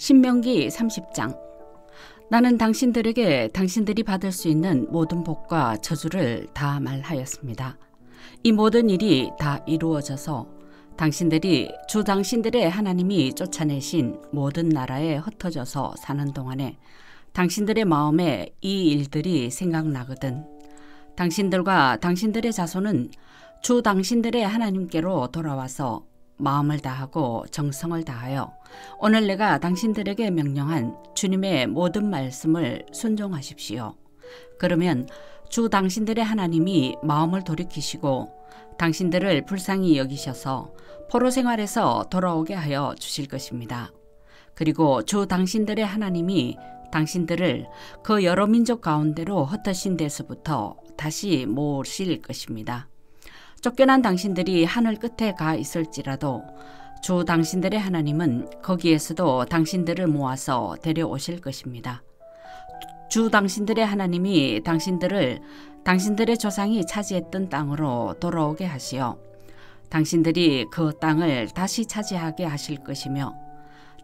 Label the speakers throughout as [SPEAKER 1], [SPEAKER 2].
[SPEAKER 1] 신명기 30장. 나는 당신들에게 당신들이 받을 수 있는 모든 복과 저주를 다 말하였습니다. 이 모든 일이 다 이루어져서 당신들이 주 당신들의 하나님이 쫓아내신 모든 나라에 흩어져서 사는 동안에 당신들의 마음에 이 일들이 생각나거든 당신들과 당신들의 자손은 주 당신들의 하나님께로 돌아와서 마음을 다하고 정성을 다하여 오늘 내가 당신들에게 명령한 주님의 모든 말씀을 순종하십시오. 그러면 주 당신들의 하나님이 마음을 돌이키시고 당신들을 불쌍히 여기셔서 포로 생활에서 돌아오게 하여 주실 것입니다. 그리고 주 당신들의 하나님이 당신들을 그 여러 민족 가운데로 흩어진 데서부터 다시 모으실 것입니다. 쫓겨난 당신들이 하늘 끝에 가 있을지라도 주 당신들의 하나님은 거기에서도 당신들을 모아서 데려오실 것입니다. 주 당신들의 하나님이 당신들을 당신들의 조상이 차지했던 땅으로 돌아오게 하시어 당신들이 그 땅을 다시 차지하게 하실 것이며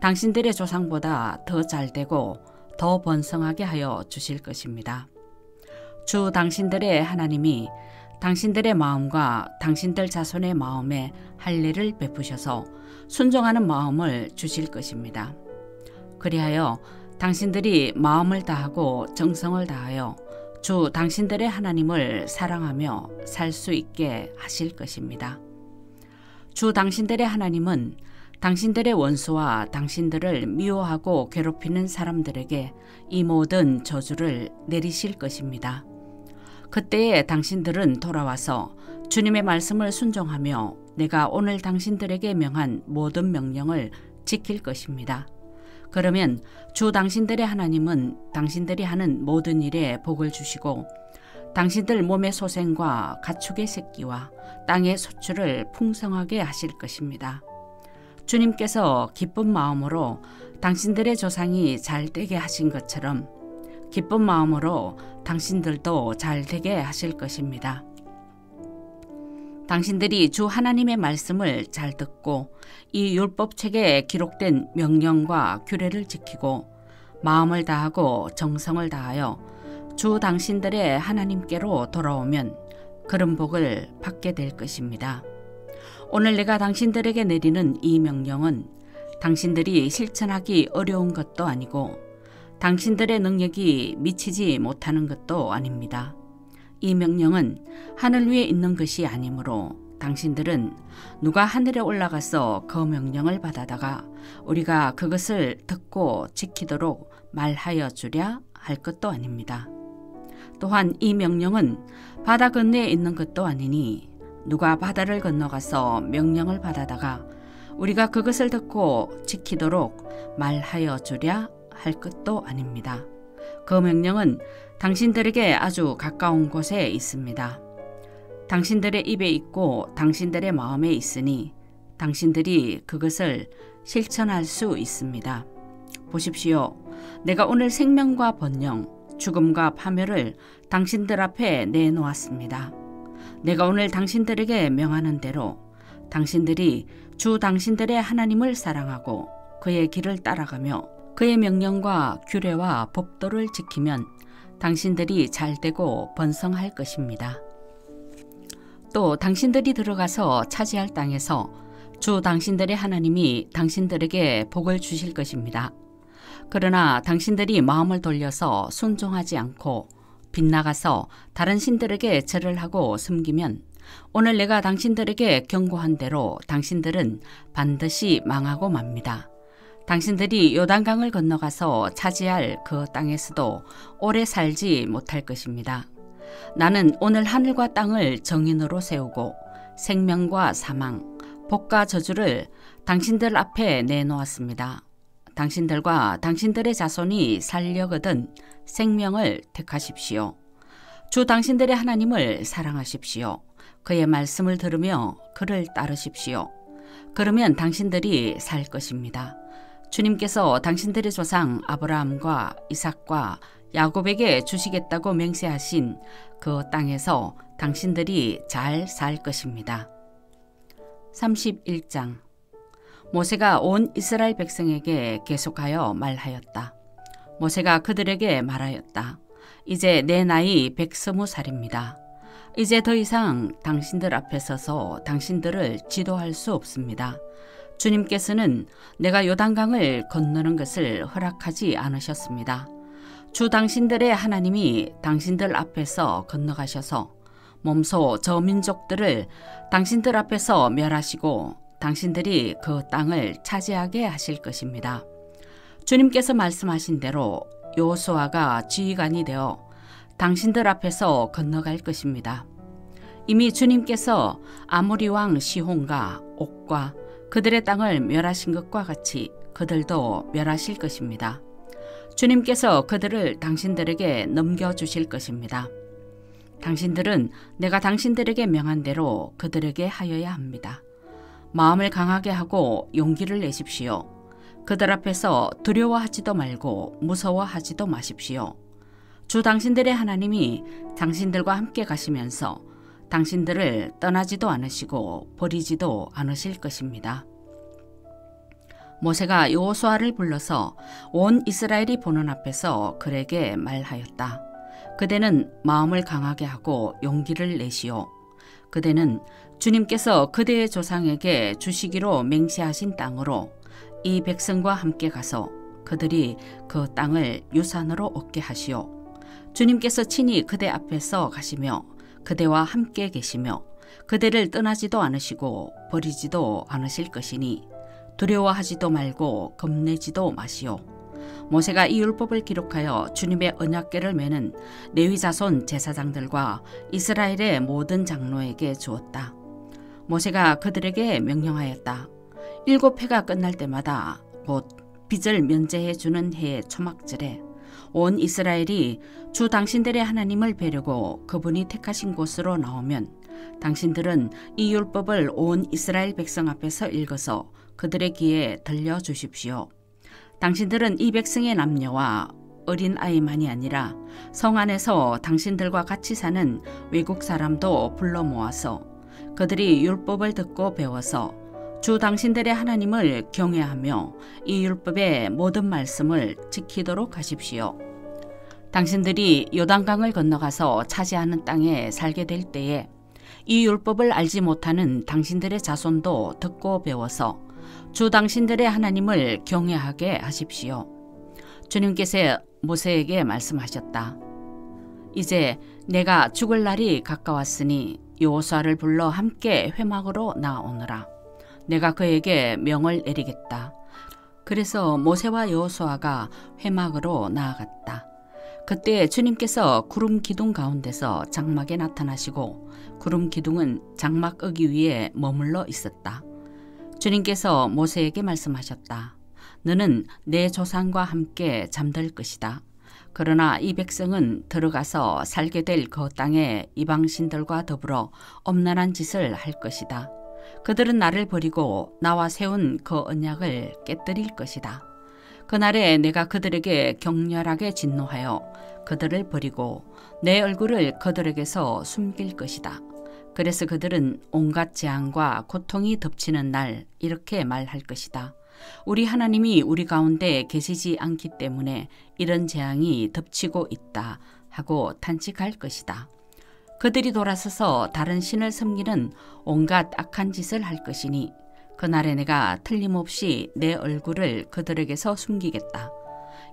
[SPEAKER 1] 당신들의 조상보다 더 잘되고 더 번성하게 하여 주실 것입니다. 주 당신들의 하나님이 당신들의 마음과 당신들 자손의 마음에 할례를 베푸셔서 순종하는 마음을 주실 것입니다. 그리하여 당신들이 마음을 다하고 정성을 다하여 주 당신들의 하나님을 사랑하며 살 수 있게 하실 것입니다. 주 당신들의 하나님은 당신들의 원수와 당신들을 미워하고 괴롭히는 사람들에게 이 모든 저주를 내리실 것입니다. 그때에 당신들은 돌아와서 주님의 말씀을 순종하며 내가 오늘 당신들에게 명한 모든 명령을 지킬 것입니다. 그러면 주 당신들의 하나님은 당신들이 하는 모든 일에 복을 주시고 당신들 몸의 소생과 가축의 새끼와 땅의 소출을 풍성하게 하실 것입니다. 주님께서 기쁜 마음으로 당신들의 조상이 잘되게 하신 것처럼 기쁜 마음으로 당신들도 잘되게 하실 것입니다. 당신들이 주 하나님의 말씀을 잘 듣고 이 율법책에 기록된 명령과 규례를 지키고 마음을 다하고 정성을 다하여 주 당신들의 하나님께로 돌아오면 그런 복을 받게 될 것입니다. 오늘 내가 당신들에게 내리는 이 명령은 당신들이 실천하기 어려운 것도 아니고 당신들의 능력이 미치지 못하는 것도 아닙니다. 이 명령은 하늘 위에 있는 것이 아니므로 당신들은 누가 하늘에 올라가서 그 명령을 받아다가 우리가 그것을 듣고 지키도록 말하여 주랴 할 것도 아닙니다. 또한 이 명령은 바다 건너에 있는 것도 아니니 누가 바다를 건너가서 명령을 받아다가 우리가 그것을 듣고 지키도록 말하여 주랴 할 것도 아닙니다. 그 명령은 당신들에게 아주 가까운 곳에 있습니다. 당신들의 입에 있고 당신들의 마음에 있으니 당신들이 그것을 실천할 수 있습니다. 보십시오. 내가 오늘 생명과 번영, 죽음과 파멸을 당신들 앞에 내놓았습니다. 내가 오늘 당신들에게 명하는 대로 당신들이 주 당신들의 하나님을 사랑하고 그의 길을 따라가며 그의 명령과 규례와 법도를 지키면 당신들이 잘되고 번성할 것입니다. 또 당신들이 들어가서 차지할 땅에서 주 당신들의 하나님이 당신들에게 복을 주실 것입니다. 그러나 당신들이 마음을 돌려서 순종하지 않고 빗나가서 다른 신들에게 절을 하고 섬기면 오늘 내가 당신들에게 경고한 대로 당신들은 반드시 망하고 맙니다. 당신들이 요단강을 건너가서 차지할 그 땅에서도 오래 살지 못할 것입니다. 나는 오늘 하늘과 땅을 정인으로 세우고 생명과 사망, 복과 저주를 당신들 앞에 내놓았습니다. 당신들과 당신들의 자손이 살려거든 생명을 택하십시오. 주 당신들의 하나님을 사랑하십시오. 그의 말씀을 들으며 그를 따르십시오. 그러면 당신들이 살 것입니다. 주님께서 당신들의 조상 아브라함과 이삭과 야곱에게 주시겠다고 맹세하신 그 땅에서 당신들이 잘 살 것입니다. 31장. 모세가 온 이스라엘 백성에게 계속하여 말하였다. 모세가 그들에게 말하였다. 이제 내 나이 120살입니다. 이제 더 이상 당신들 앞에 서서 당신들을 지도할 수 없습니다. 주님께서는 내가 요단강을 건너는 것을 허락하지 않으셨습니다. 주 당신들의 하나님이 당신들 앞에서 건너가셔서 몸소 저 민족들을 당신들 앞에서 멸하시고 당신들이 그 땅을 차지하게 하실 것입니다. 주님께서 말씀하신 대로 여호수아가 지휘관이 되어 당신들 앞에서 건너갈 것입니다. 이미 주님께서 아모리 왕 시혼과 옥과 그들의 땅을 멸하신 것과 같이 그들도 멸하실 것입니다. 주님께서 그들을 당신들에게 넘겨주실 것입니다. 당신들은 내가 당신들에게 명한 대로 그들에게 하여야 합니다. 마음을 강하게 하고 용기를 내십시오. 그들 앞에서 두려워하지도 말고 무서워하지도 마십시오. 주 당신들의 하나님이 당신들과 함께 가시면서 당신들을 떠나지도 않으시고 버리지도 않으실 것입니다. 모세가 여호수아를 불러서 온 이스라엘이 보는 앞에서 그에게 말하였다. 그대는 마음을 강하게 하고 용기를 내시오. 그대는 주님께서 그대의 조상에게 주시기로 맹세하신 땅으로 이 백성과 함께 가서 그들이 그 땅을 유산으로 얻게 하시오. 주님께서 친히 그대 앞에서 가시며 그대와 함께 계시며 그대를 떠나지도 않으시고 버리지도 않으실 것이니 두려워하지도 말고 겁내지도 마시오. 모세가 이 율법을 기록하여 주님의 언약궤를 매는 레위 자손 제사장들과 이스라엘의 모든 장로에게 주었다. 모세가 그들에게 명령하였다. 7해가 끝날 때마다 곧 빚을 면제해 주는 해의 초막절에 온 이스라엘이 주 당신들의 하나님을 뵈려고 그분이 택하신 곳으로 나오면 당신들은 이 율법을 온 이스라엘 백성 앞에서 읽어서 그들의 귀에 들려주십시오. 당신들은 이 백성의 남녀와 어린아이만이 아니라 성 안에서 당신들과 같이 사는 외국 사람도 불러 모아서 그들이 율법을 듣고 배워서 주 당신들의 하나님을 경외하며 이 율법의 모든 말씀을 지키도록 하십시오. 당신들이 요단강을 건너가서 차지하는 땅에 살게 될 때에 이 율법을 알지 못하는 당신들의 자손도 듣고 배워서 주 당신들의 하나님을 경외하게 하십시오. 주님께서 모세에게 말씀하셨다. 이제 내가 죽을 날이 가까웠으니 여호수아를 불러 함께 회막으로 나오너라. 내가 그에게 명을 내리겠다. 그래서 모세와 여호수아가 회막으로 나아갔다. 그때 주님께서 구름 기둥 가운데서 장막에 나타나시고 구름 기둥은 장막 어기 위에 머물러 있었다. 주님께서 모세에게 말씀하셨다. 너는 내 조상과 함께 잠들 것이다. 그러나 이 백성은 들어가서 살게 될 그 땅에 이방신들과 더불어 엄란한 짓을 할 것이다. 그들은 나를 버리고 나와 세운 그 언약을 깨뜨릴 것이다. 그날에 내가 그들에게 격렬하게 진노하여 그들을 버리고 내 얼굴을 그들에게서 숨길 것이다. 그래서 그들은 온갖 재앙과 고통이 덮치는 날 이렇게 말할 것이다. 우리 하나님이 우리 가운데 계시지 않기 때문에 이런 재앙이 덮치고 있다 하고 탄식할 것이다. 그들이 돌아서서 다른 신을 섬기는 온갖 악한 짓을 할 것이니 그날에 내가 틀림없이 내 얼굴을 그들에게서 숨기겠다.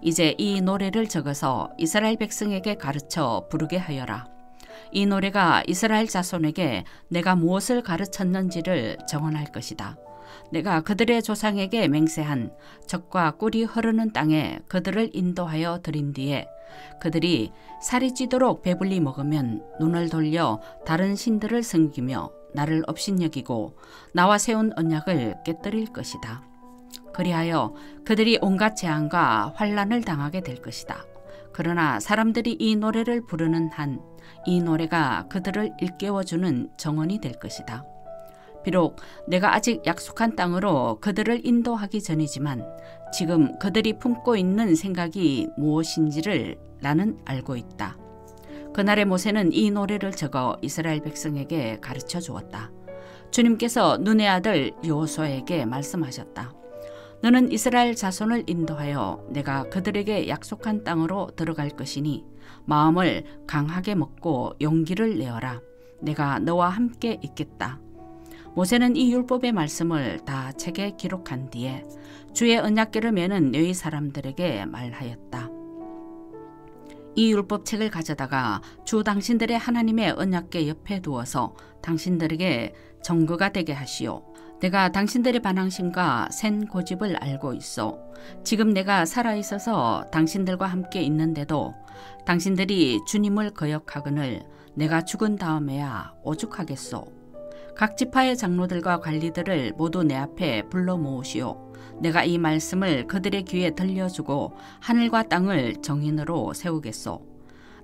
[SPEAKER 1] 이제 이 노래를 적어서 이스라엘 백성에게 가르쳐 부르게 하여라. 이 노래가 이스라엘 자손에게 내가 무엇을 가르쳤는지를 정언할 것이다. 내가 그들의 조상에게 맹세한 젖과 꿀이 흐르는 땅에 그들을 인도하여 들인 뒤에 그들이 살이 찌도록 배불리 먹으면 눈을 돌려 다른 신들을 섬기며 나를 업신여기고 나와 세운 언약을 깨뜨릴 것이다. 그리하여 그들이 온갖 재앙과 환난을 당하게 될 것이다. 그러나 사람들이 이 노래를 부르는 한 이 노래가 그들을 일깨워주는 정언이 될 것이다. 비록 내가 아직 약속한 땅으로 그들을 인도하기 전이지만 지금 그들이 품고 있는 생각이 무엇인지를 나는 알고 있다. 그날에 모세는 이 노래를 적어 이스라엘 백성에게 가르쳐 주었다. 주님께서 눈의 아들 여호수아에게 말씀하셨다. 너는 이스라엘 자손을 인도하여 내가 그들에게 약속한 땅으로 들어갈 것이니 마음을 강하게 먹고 용기를 내어라. 내가 너와 함께 있겠다. 모세는 이 율법의 말씀을 다 책에 기록한 뒤에 주의 언약궤를 메는 레위 사람들에게 말하였다. 이 율법책을 가져다가 주 당신들의 하나님의 언약궤 옆에 두어서 당신들에게 정거가 되게 하시오. 내가 당신들의 반항심과 센 고집을 알고 있어. 지금 내가 살아있어서 당신들과 함께 있는데도 당신들이 주님을 거역하거늘 내가 죽은 다음에야 오죽하겠소. 각 지파의 장로들과 관리들을 모두 내 앞에 불러 모으시오. 내가 이 말씀을 그들의 귀에 들려주고 하늘과 땅을 정인으로 세우겠소.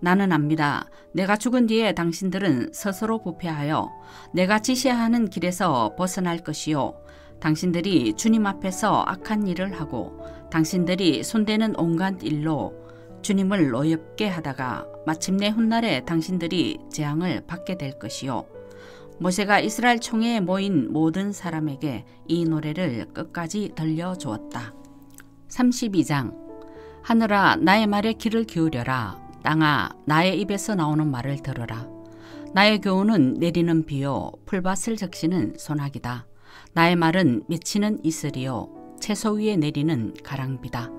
[SPEAKER 1] 나는 압니다. 내가 죽은 뒤에 당신들은 스스로 부패하여 내가 지시하는 길에서 벗어날 것이요. 당신들이 주님 앞에서 악한 일을 하고 당신들이 손대는 온갖 일로 주님을 노엽게 하다가 마침내 훗날에 당신들이 재앙을 받게 될 것이요. 모세가 이스라엘 총회에 모인 모든 사람에게 이 노래를 끝까지 들려주었다. 32장. 하늘아 나의 말에 귀를 기울여라. 땅아 나의 입에서 나오는 말을 들어라. 나의 교훈은 내리는 비요 풀밭을 적시는 소나기다. 나의 말은 맺히는 이슬이요 채소 위에 내리는 가랑비다.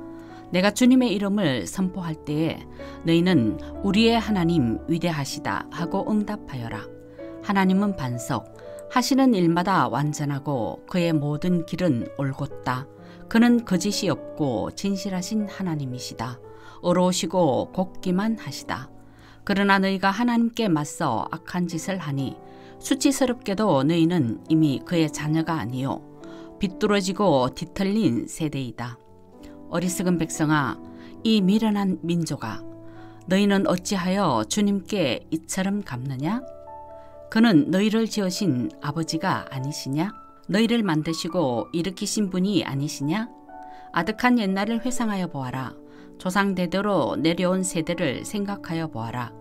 [SPEAKER 1] 내가 주님의 이름을 선포할 때에 너희는 우리의 하나님 위대하시다 하고 응답하여라. 하나님은 반석, 하시는 일마다 완전하고 그의 모든 길은 올곧다. 그는 거짓이 없고 진실하신 하나님이시다. 어로우시고 곱기만 하시다. 그러나 너희가 하나님께 맞서 악한 짓을 하니 수치스럽게도 너희는 이미 그의 자녀가 아니요 비뚤어지고 뒤틀린 세대이다. 어리석은 백성아, 이 미련한 민족아, 너희는 어찌하여 주님께 이처럼 갚느냐? 그는 너희를 지으신 아버지가 아니시냐? 너희를 만드시고 일으키신 분이 아니시냐? 아득한 옛날을 회상하여 보아라. 조상대대로 내려온 세대를 생각하여 보아라.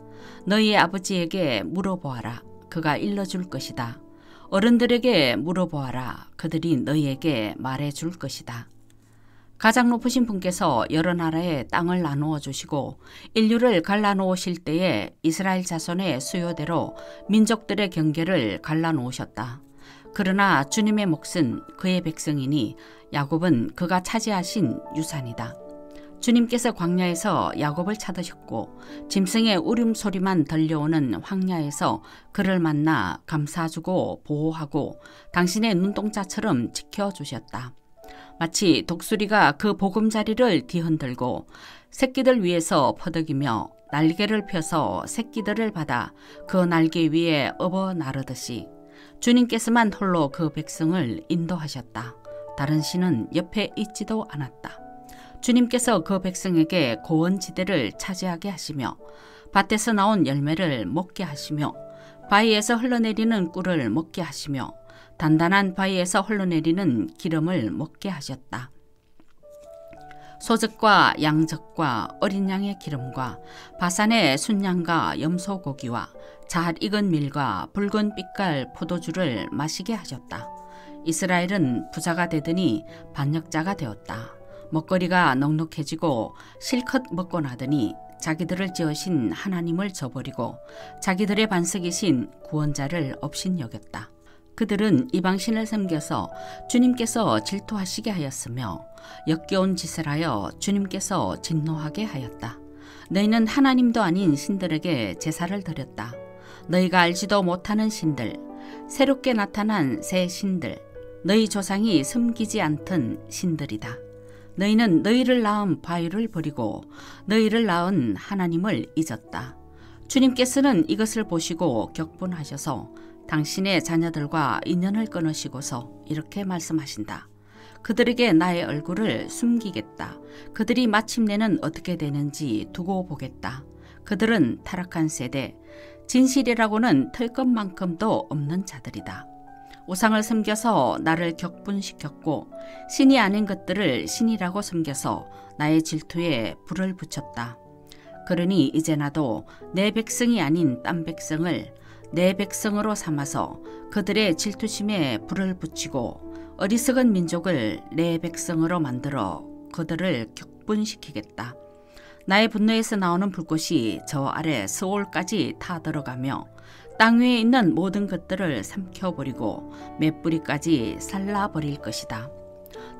[SPEAKER 1] 너희의 아버지에게 물어보아라. 그가 일러줄 것이다. 어른들에게 물어보아라. 그들이 너희에게 말해줄 것이다. 가장 높으신 분께서 여러 나라의 땅을 나누어 주시고 인류를 갈라놓으실 때에 이스라엘 자손의 수요대로 민족들의 경계를 갈라놓으셨다. 그러나 주님의 몫은 그의 백성이니 야곱은 그가 차지하신 유산이다. 주님께서 광야에서 야곱을 찾으셨고 짐승의 울음소리만 들려오는 황야에서 그를 만나 감싸주고 보호하고 당신의 눈동자처럼 지켜주셨다. 마치 독수리가 그 보금자리를 뒤흔들고 새끼들 위에서 퍼덕이며 날개를 펴서 새끼들을 받아 그 날개 위에 업어 나르듯이 주님께서만 홀로 그 백성을 인도하셨다. 다른 신은 옆에 있지도 않았다. 주님께서 그 백성에게 고원지대를 차지하게 하시며 밭에서 나온 열매를 먹게 하시며 바위에서 흘러내리는 꿀을 먹게 하시며 단단한 바위에서 흘러내리는 기름을 먹게 하셨다. 소적과 양적과 어린 양의 기름과 바산의 순양과 염소고기와 잘 익은 밀과 붉은 빛깔 포도주를 마시게 하셨다. 이스라엘은 부자가 되더니 반역자가 되었다. 먹거리가 넉넉해지고 실컷 먹고 나더니 자기들을 지으신 하나님을 저버리고 자기들의 반석이신 구원자를 업신여겼다. 그들은 이방신을 섬겨서 주님께서 질투하시게 하였으며 역겨운 짓을 하여 주님께서 진노하게 하였다. 너희는 하나님도 아닌 신들에게 제사를 드렸다. 너희가 알지도 못하는 신들, 새롭게 나타난 새 신들, 너희 조상이 섬기지 않던 신들이다. 너희는 너희를 낳은 바위를 버리고 너희를 낳은 하나님을 잊었다. 주님께서는 이것을 보시고 격분하셔서 당신의 자녀들과 인연을 끊으시고서 이렇게 말씀하신다. 그들에게 나의 얼굴을 숨기겠다. 그들이 마침내는 어떻게 되는지 두고 보겠다. 그들은 타락한 세대, 진실이라고는 털 것만큼도 없는 자들이다. 우상을 섬겨서 나를 격분시켰고 신이 아닌 것들을 신이라고 섬겨서 나의 질투에 불을 붙였다. 그러니 이제 나도 내 백성이 아닌 딴 백성을 내 백성으로 삼아서 그들의 질투심에 불을 붙이고 어리석은 민족을 내 백성으로 만들어 그들을 격분시키겠다. 나의 분노에서 나오는 불꽃이 저 아래 스올까지 타들어가며 땅 위에 있는 모든 것들을 삼켜버리고 맷뿌리까지 살라버릴 것이다.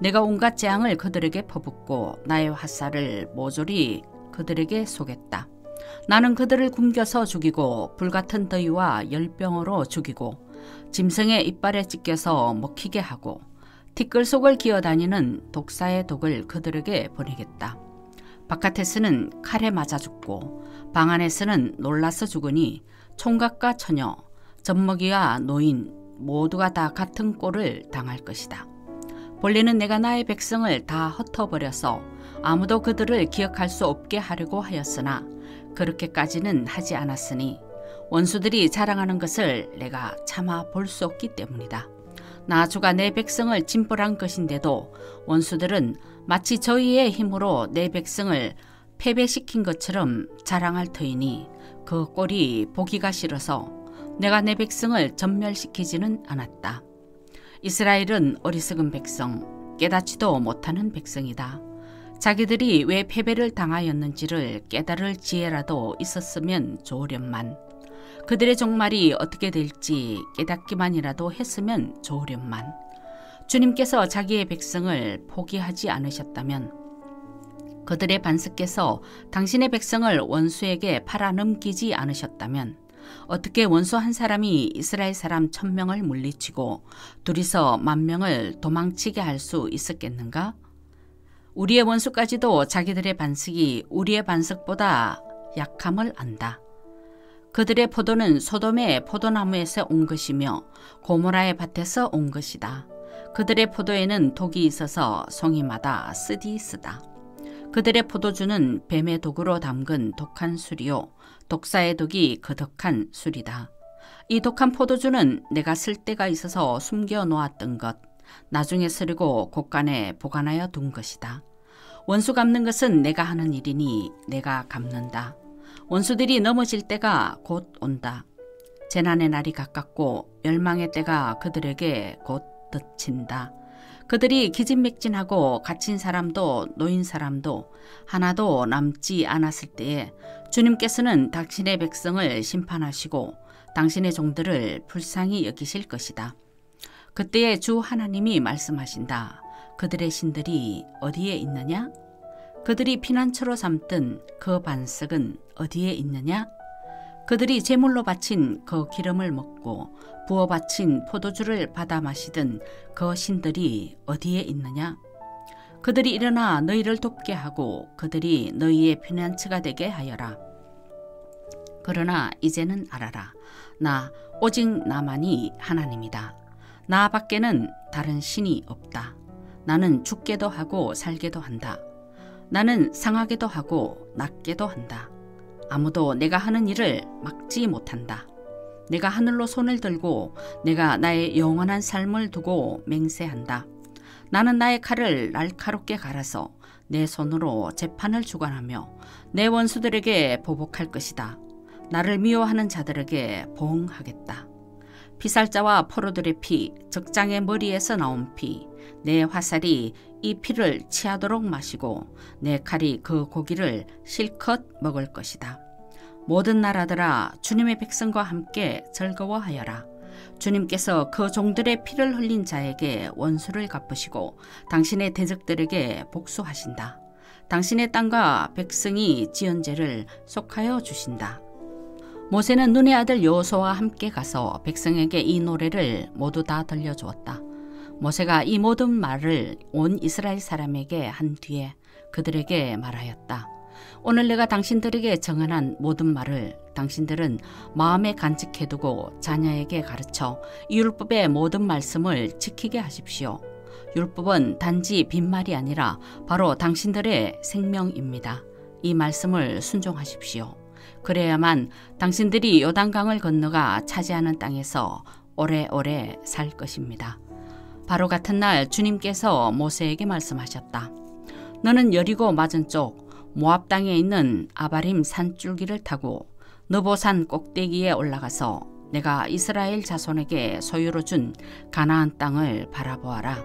[SPEAKER 1] 내가 온갖 재앙을 그들에게 퍼붓고 나의 화살을 모조리 그들에게 쏘겠다. 나는 그들을 굶겨서 죽이고 불같은 더위와 열병으로 죽이고 짐승의 이빨에 찢겨서 먹히게 하고 티끌 속을 기어다니는 독사의 독을 그들에게 보내겠다. 바깥에서는 칼에 맞아 죽고 방 안에서는 놀라서 죽으니 총각과 처녀, 젖먹이와 노인 모두가 다 같은 꼴을 당할 것이다. 본래는 내가 나의 백성을 다 흩어버려서 아무도 그들을 기억할 수 없게 하려고 하였으나 그렇게까지는 하지 않았으니 원수들이 자랑하는 것을 내가 참아 볼 수 없기 때문이다. 나 주가 내 백성을 진벌한 것인데도 원수들은 마치 저희의 힘으로 내 백성을 패배시킨 것처럼 자랑할 터이니 그 꼴이 보기가 싫어서 내가 내 백성을 전멸시키지는 않았다. 이스라엘은 어리석은 백성, 깨닫지도 못하는 백성이다. 자기들이 왜 패배를 당하였는지를 깨달을 지혜라도 있었으면 좋으련만, 그들의 종말이 어떻게 될지 깨닫기만이라도 했으면 좋으련만, 주님께서 자기의 백성을 포기하지 않으셨다면, 그들의 반석께서 당신의 백성을 원수에게 팔아넘기지 않으셨다면 어떻게 원수 한 사람이 이스라엘 사람 1000명을 물리치고 둘이서 10,000명을 도망치게 할 수 있었겠는가? 우리의 원수까지도 자기들의 반석이 우리의 반석보다 약함을 안다. 그들의 포도는 소돔의 포도나무에서 온 것이며 고모라의 밭에서 온 것이다. 그들의 포도에는 독이 있어서 송이마다 쓰디쓰다. 그들의 포도주는 뱀의 독으로 담근 독한 술이요 독사의 독이 거덕한 술이다. 이 독한 포도주는 내가 쓸 데가 있어서 숨겨 놓았던 것, 나중에 쓰려고 곳간에 보관하여 둔 것이다. 원수 갚는 것은 내가 하는 일이니 내가 갚는다. 원수들이 넘어질 때가 곧 온다. 재난의 날이 가깝고 멸망의 때가 그들에게 곧 덮친다. 그들이 기진맥진하고 갇힌 사람도 노인 사람도 하나도 남지 않았을 때에 주님께서는 당신의 백성을 심판하시고 당신의 종들을 불쌍히 여기실 것이다. 그때에 주 하나님이 말씀하신다. 그들의 신들이 어디에 있느냐? 그들이 피난처로 삼던 그 반석은 어디에 있느냐? 그들이 제물로 바친 그 기름을 먹고 부어 바친 포도주를 받아 마시던 그 신들이 어디에 있느냐? 그들이 일어나 너희를 돕게 하고 그들이 너희의 피난처가 되게 하여라. 그러나 이제는 알아라. 나 오직 나만이 하나님이다. 나 밖에는 다른 신이 없다. 나는 죽게도 하고 살게도 한다. 나는 상하게도 하고 낫게도 한다. 아무도 내가 하는 일을 막지 못한다. 내가 하늘로 손을 들고 내가 나의 영원한 삶을 두고 맹세한다. 나는 나의 칼을 날카롭게 갈아서 내 손으로 재판을 주관하며 내 원수들에게 보복할 것이다. 나를 미워하는 자들에게 보응하겠다. 피살자와 포로들의 피, 적장의 머리에서 나온 피, 내 화살이 이 피를 취하도록 마시고 내 칼이 그 고기를 실컷 먹을 것이다. 모든 나라들아 주님의 백성과 함께 즐거워하여라. 주님께서 그 종들의 피를 흘린 자에게 원수를 갚으시고 당신의 대적들에게 복수하신다. 당신의 땅과 백성이 지은 죄를 속하여 주신다. 모세는 눈의 아들 여호수아와 함께 가서 백성에게 이 노래를 모두 다 들려주었다. 모세가 이 모든 말을 온 이스라엘 사람에게 한 뒤에 그들에게 말하였다. 오늘 내가 당신들에게 정한 모든 말을 당신들은 마음에 간직해두고 자녀에게 가르쳐 이 율법의 모든 말씀을 지키게 하십시오. 율법은 단지 빈말이 아니라 바로 당신들의 생명입니다. 이 말씀을 순종하십시오. 그래야만 당신들이 요단강을 건너가 차지하는 땅에서 오래오래 살 것입니다. 바로 같은 날 주님께서 모세에게 말씀하셨다. 너는 여리고 맞은쪽 모압 땅에 있는 아바림 산줄기를 타고 느보산 꼭대기에 올라가서 내가 이스라엘 자손에게 소유로 준 가나안 땅을 바라보아라.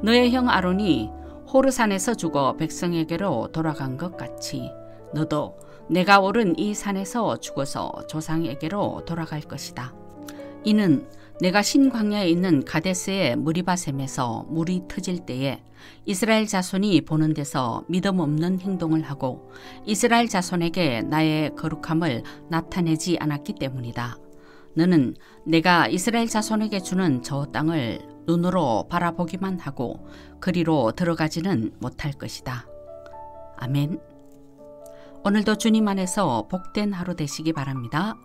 [SPEAKER 1] 너의 형 아론이 호르산에서 죽어 백성에게로 돌아간 것 같이 너도 내가 오른 이 산에서 죽어서 조상에게로 돌아갈 것이다. 이는 내가 신광야에 있는 가데스의 무리바셈에서 물이 터질 때에 이스라엘 자손이 보는 데서 믿음 없는 행동을 하고 이스라엘 자손에게 나의 거룩함을 나타내지 않았기 때문이다. 너는 내가 이스라엘 자손에게 주는 저 땅을 눈으로 바라보기만 하고 그리로 들어가지는 못할 것이다. 아멘. 오늘도 주님 안에서 복된 하루 되시기 바랍니다.